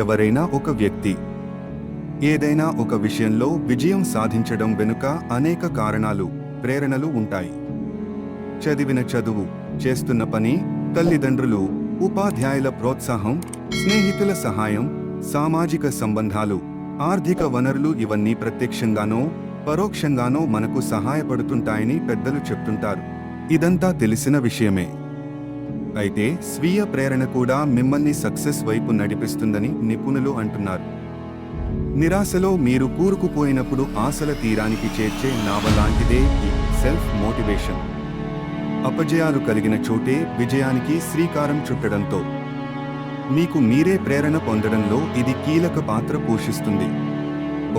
ఎవరైనా ఒక వ్యక్తి ఏదైనా ఒక విషయంలో విజయం సాధించడం వెనుక అనేక కారణాలు, ప్రేరణలు ఉంటాయి. చదివిన చదువు, చేస్తున్న పని, తల్లిదండ్రులు, ఉపాధ్యాయుల ప్రోత్సాహం, స్నేహితుల సహాయం, సామాజిక సంబంధాలు, ఆర్థిక వనరులు ఇవన్నీ ప్రత్యక్షంగానో పరోక్షంగానో మనకు సహాయపడుతుంటాయని పెద్దలు చెప్తుంటారు. ఇదంతా తెలిసిన విషయమే. అయితే స్వీయ ప్రేరణ కూడా మిమ్మల్ని సక్సెస్ వైపు నడిపిస్తుందని నిపుణులు అంటున్నారు. నిరాశలో మీరు కూరుకుపోయినప్పుడు ఆశల తీరానికి చేర్చే నావ లాంటిదే ఈ సెల్ఫ్ మోటివేషన్. అపజయాలు కలిగిన చోటే విజయానికి శ్రీకారం చుట్టడంతో మీకు మీరే ప్రేరణ పొందడంలో ఇది కీలక పాత్ర పోషిస్తుంది.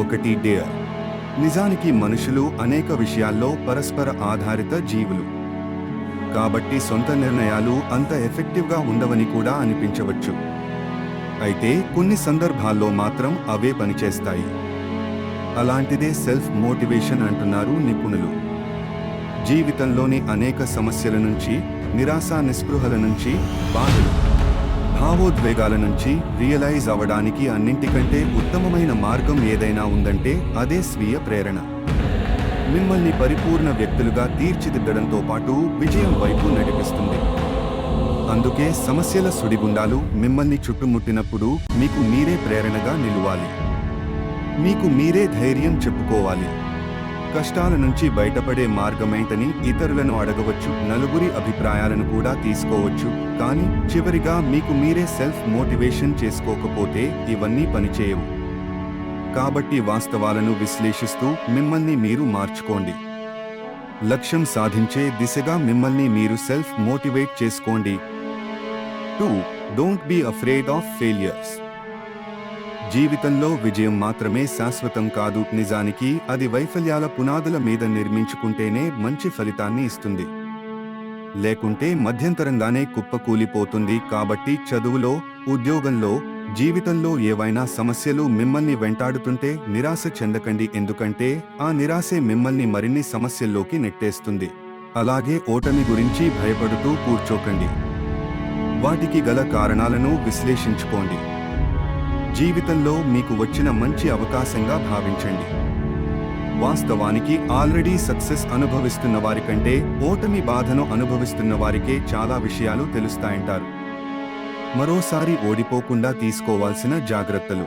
1 డేర్. నిజానికి మనుషులు అనేక విషయాల్లో పరస్పర ఆధారిత జీవులు. కాబట్టి సొంత నిర్ణయాలు అంత ఎఫెక్టివ్గా ఉండవని కూడా అనిపించవచ్చు. అయితే కొన్ని సందర్భాల్లో మాత్రం అవే పనిచేస్తాయి. అలాంటిదే సెల్ఫ్ మోటివేషన్ అంటున్నారు నిపుణులు. జీవితంలోని అనేక సమస్యల నుంచి, నిరాశ నిస్పృహల నుంచి, బాధలు, భావోద్వేగాల నుంచి రియలైజ్ అవ్వడానికి అన్నింటికంటే ఉత్తమమైన మార్గం ఏదైనా ఉందంటే అదే స్వీయ ప్రేరణ. మిమ్మల్ని పరిపూర్ణ వ్యక్తులుగా తీర్చిదిద్దడంతో పాటు విజయం వైపు నడిపిస్తుంది. అందుకే సమస్యల సుడిగుండాలు మిమ్మల్ని చుట్టుముట్టినప్పుడు మీకు మీరే ప్రేరణగా నిలువాలి. మీకు మీరే ధైర్యం చెప్పుకోవాలి. కష్టాల నుంచి బయటపడే మార్గమేంటని ఇతరులను అడగవచ్చు, నలుగురి అభిప్రాయాలను కూడా తీసుకోవచ్చు. కానీ చివరిగా మీకు మీరే సెల్ఫ్ మోటివేషన్ చేసుకోకపోతే ఇవన్నీ పనిచేయవు. కాబట్టి వాస్తవాలను విశ్లేషిస్తూ మిమ్మల్ని మీరు మార్చుకోండి. లక్ష్యం సాధించే దిశగా మిమ్మల్ని మీరు సెల్ఫ్ మోటివేట్ చేసుకోండి. 2. Don't be afraid of failures. జీవితంలో విజయం మాత్రమే శాశ్వతం కాదు. నిజానికి అది వైఫల్యాల పునాదుల మీద నిర్మించుకుంటేనే మంచి ఫలితాన్ని ఇస్తుంది. లేకుంటే మధ్యంతరంగానే కుప్పకూలిపోతుంది. కాబట్టి చదువులో, ఉద్యోగంలో, జీవితంలో ఏవైనా సమస్యలు మిమ్మల్ని వెంటాడుతుంటే నిరాశ చెందకండి. ఎందుకంటే ఆ నిరాశే మిమ్మల్ని మరిన్ని సమస్యల్లోకి నెట్టేస్తుంది. అలాగే ఓటమి గురించి భయపడుతూ కూర్చోకండి. వాటికి గల కారణాలను విశ్లేషించుకోండి. జీవితంలో మీకు వచ్చిన మంచి అవకాశంగా భావించండి. వాస్తవానికి ఆల్రెడీ సక్సెస్ అనుభవిస్తున్న వారికంటే ఓటమి బాధను అనుభవిస్తున్న వారికే చాలా విషయాలు తెలుస్తాయంటారు. మరోసారి ఓడిపోకుండా తీసుకోవాల్సిన జాగ్రత్తలు.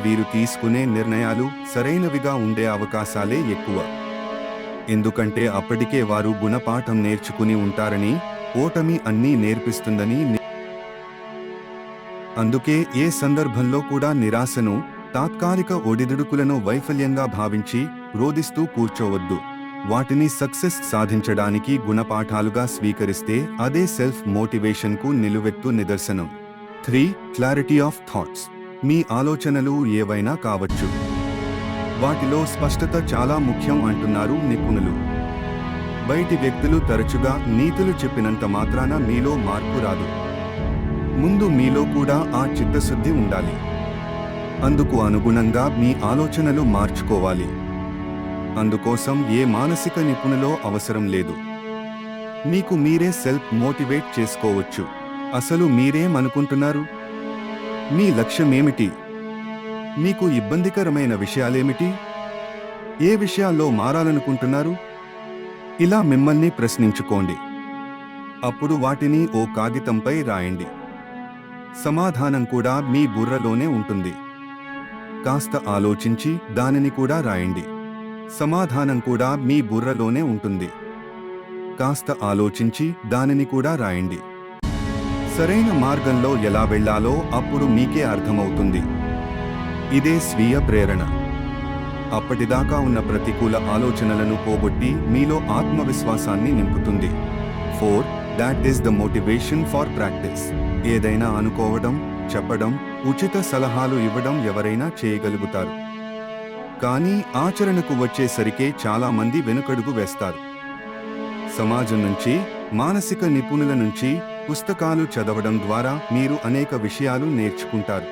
వీరు తీసుకునే నిర్ణయాలు సరైనవిగా ఉండే అవకాశాలే ఎక్కువ. ఎందుకంటే అప్పటికే వారు గుణపాఠం నేర్చుకుని ఉంటారని, ఓటమి అన్నీ నేర్పిస్తుందని. అందుకే ఏ సందర్భంలో కూడా నిరాశను, తాత్కాలిక ఒడిదుడుకులను వైఫల్యంగా భావించి రోదిస్తూ కూర్చోవద్దు. వాటిని సక్సెస్ సాధించడానికి గుణపాఠాలుగా స్వీకరిస్తే అదే సెల్ఫ్ మోటివేషన్కు నిలువెత్తు నిదర్శనం. 3. Clarity of thoughts. మీ ఆలోచనలు ఏవైనా కావచ్చు. వాటిలో స్పష్టత చాలా ముఖ్యం అంటున్నారు నిపుణులు. బయటి వ్యక్తులు తరచుగా నీతులు చెప్పినంత మాత్రాన మీలో మార్పు రాదు. ముందు మీలో కూడా ఆ చిత్తశుద్ధి ఉండాలి. అందుకు అనుగుణంగా మీ ఆలోచనలు మార్చుకోవాలి. అందుకోసం ఏ మానసిక నిపుణులో అవసరం లేదు. మీకు మీరే సెల్ఫ్ మోటివేట్ చేసుకోవచ్చు. అసలు మీరేమనుకుంటున్నారు? మీ లక్ష్యమేమిటి? మీకు ఇబ్బందికరమైన విషయాలేమిటి? ఏ విషయాల్లో మారాలనుకుంటున్నారు? ఇలా మిమ్మల్ని ప్రశ్నించుకోండి. అప్పుడు వాటిని ఓ కాగితంపై రాయండి. సమాధానం కూడా మీ బుర్రలోనే ఉంటుంది. కాస్త ఆలోచించి దానిని కూడా రాయండి. సమాధానం కూడా మీ బుర్రలోనే ఉంటుంది. కాస్త ఆలోచించి దానిని కూడా రాయండి. సరైన మార్గంలో ఎలా వెళ్ళాలో అప్పుడు మీకే అర్థమవుతుంది. ఇదే స్వీయ ప్రేరణ. అప్పటిదాకా ఉన్న ప్రతికూల ఆలోచనలను పోగొట్టి మీలో ఆత్మవిశ్వాసాన్ని నింపుతుంది. 4. That is the motivation for practice. ఏదైనా అనుకోవడం, చెప్పడం, ఉచిత సలహాలు ఇవ్వడం ఎవరైనా చేయగలుగుతారు. కానీ ఆచరణకు వచ్చేసరికే చాలా మంది వెనుకడుగు వేస్తారు. సమాజం నుంచి, మానసిక నిపుణుల నుంచి పుస్తకాలు చదవడం ద్వారా మీరు అనేక విషయాలు నేర్చుకుంటారు.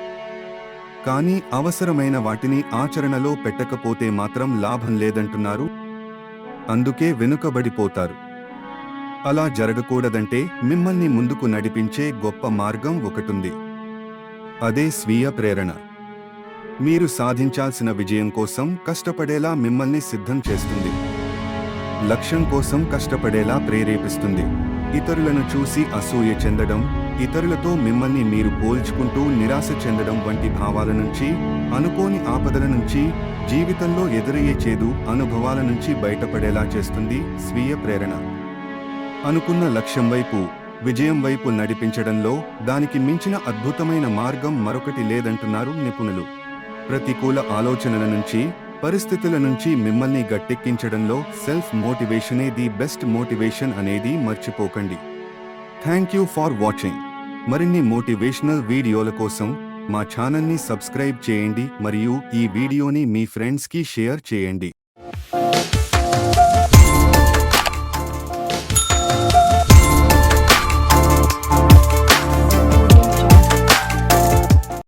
కానీ అవసరమైన వాటిని ఆచరణలో పెట్టకపోతే మాత్రం లాభం లేదంటున్నారు. అందుకే వెనుకబడిపోతారు. అలా జరగకూడదంటే మిమ్మల్ని ముందుకు నడిపించే గొప్ప మార్గం ఒకటుంది. అదే స్వీయ ప్రేరణ. మీరు సాధించాల్సిన విజయం కోసం కష్టపడేలా మిమ్మల్ని సిద్ధం చేస్తుంది. లక్ష్యం కోసం కష్టపడేలా ప్రేరేపిస్తుంది. ఇతరులను చూసి అసూయ చెందడం, ఇతరులతో మిమ్మల్ని మీరు పోల్చుకుంటూ నిరాశ చెందడం వంటి భావాల నుంచి, అనుకోని ఆపదల నుంచి, జీవితంలో ఎదురయ్యే చేదు అనుభవాల నుంచి బయటపడేలా చేస్తుంది స్వీయ ప్రేరణ. అనుకున్న లక్ష్యం వైపు, విజయం వైపు నడిపించడంలో దానికి మించిన అద్భుతమైన మార్గం మరొకటి లేదంటున్నారు నిపుణులు. ప్రతికూల ఆలోచనల నుంచి, పరిస్థితుల నుంచి మిమ్మల్ని గట్టెక్కించడంలో సెల్ఫ్ మోటివేషనే ది బెస్ట్ మోటివేషన్ అనేది మర్చిపోకండి. Thank you for watching. మరిన్ని మోటివేషనల్ వీడియోల కోసం మా ఛానల్ని సబ్స్క్రైబ్ చేయండి మరియు ఈ వీడియోని మీ ఫ్రెండ్స్కి షేర్ చేయండి.